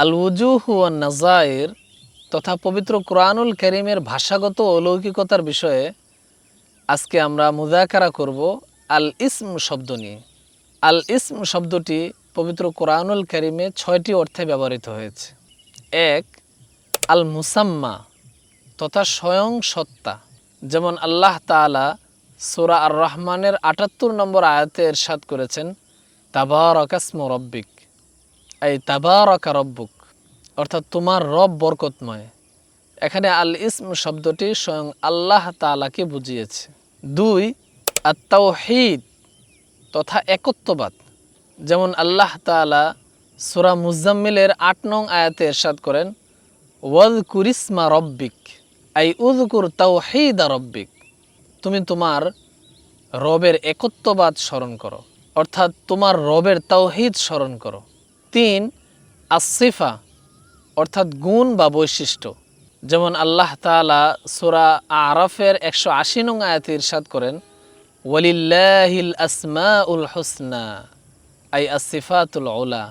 আল উজুহু one নাজায়ের তথা পবিত্র কোরআনুল কারীমের ভাষাগত অলৌকিকতার বিষয়ে আজকে আমরা মুযাকারা করব আল ইসম শব্দ নিয়ে। আল ইসম শব্দটি পবিত্র কোরআনুল কারীমে 6টি অর্থে ব্যবহৃত হয়েছে। 1, আল মুসাম্মা তথা স্বয়ং সত্তা, যেমন আল্লাহ তাআলা সূরা আর রহমানের ৭৮ নম্বর আয়াতে ইরশাদ করেছেন, তাবারাকাসমু রব্বিক, এই তাবারাকা রব্বুক, অর্থাৎ তোমার রব বরকতময়। এখানে আল ইসম শব্দটি স্বয়ং আল্লাহ তাআলাকে বুঝিয়েছে। 2, আত-তাওহীদ তথা একত্ববাদ, যেমন আল্লাহ তাআলা সূরা মুজাম্মিলের ৮ নং আয়াতে ইরশাদ করেন, ওয়াযকুর ইসমা রব্বিক, আই উযকুর তাওহীদা রব্বিক, তুমি তোমার রবের একত্ববাদ স্মরণ করো, অর্থাৎ তোমার রবের তাওহীদ স্মরণ করো। 3, আসিফা অর্থাৎ গুণ বা বৈশিষ্ট্য, যেমন আল্লাহ তাআলা সূরা আরাফের 180 নং আয়াতে ইরশাদ করেন, ওয়ালিল্লাহিল আসমাউল হুসনা, আই আসিফাতুল উলা,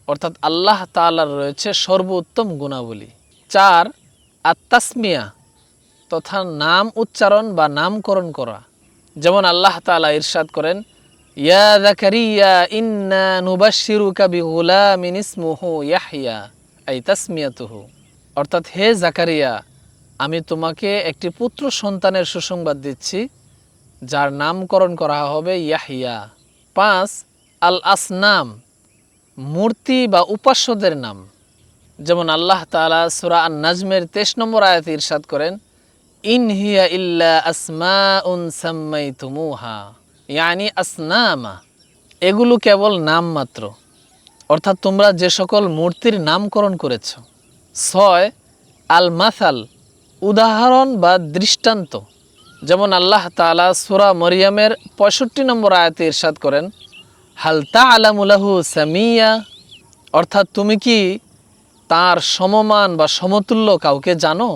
অর্থাৎ আল্লাহ তাআলার রয়েছে সর্বোত্তম গুণাবলী। 4, আত-তাসমিয়া তথা নাম উচ্চারণ বা নামকরণ করা, যেমন আল্লাহ তাআলা ইরশাদ করেন, ইয়া যাকারিয়া ইন্না নুবাশশিরুকা বিগুলামিন ইসমুহু ইয়াহইয়া, আই তাসমিয়াতুহু, অর্থাৎ হে জাকারিয়া, আমি তোমাকে একটি পুত্র সন্তানের সুসংবাদ দিচ্ছি যার নামকরণ করা হবে ইয়াহইয়া। 5, আল আসনাম মূর্তি বা উপাস্যদের নাম, যেমন আল্লাহ তাআলা সূরা আন-নাজমের 23 নম্বর আয়াতে ইরশাদ করেন, ইন হিয়া ইল্লা আসমাউন সাম্মাইতুমুহা, ইয়ানি আসনামা, এগুলো কেবল নাম মাত্র, অর্থাৎ তোমরা যে সকল মূর্তির নামকরণ করেছ। 6, আল মাসাল উদাহরণ বা দৃষ্টান্ত, যেমন আল্লাহ তাআলা সূরা মরিয়মের 65 নম্বর আয়াতে ইরশাদ করেন, হাল তা'লামু লাহু সামিয়া, অর্থাৎ তুমি কি তার সমমান বা সমতুল্য কাউকে জানো।